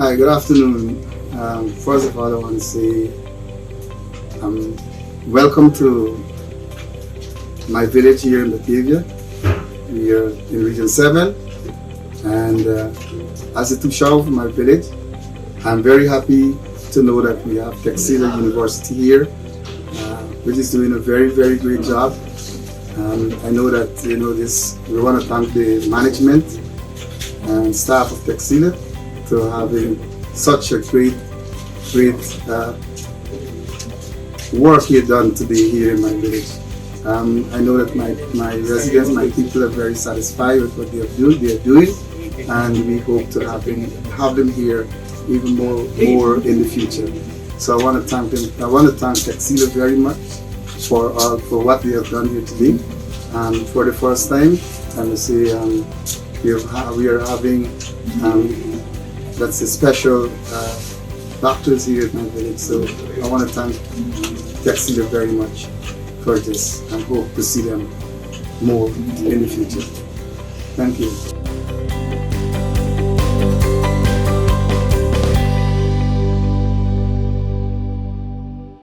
Hi, good afternoon. First of all, I want to say welcome to my village here in Batavia. We are in Region 7, and as a Tushaw from my village, I'm very happy to know that we have Texila University here, which is doing a very, very great job. I know that this. We want to thank the management and staff of Texila to having such a great work here done today here in my village. I know that my residents, my people are very satisfied with what they are doing, and we hope to have them here even more in the future. So I want to thank them. I want to thank Texila very much for what they have done here today. For the first time, I must say we are having that's a special doctors here at my village. So I want to thank Texila very much for this and hope to see them more in the future. Thank you.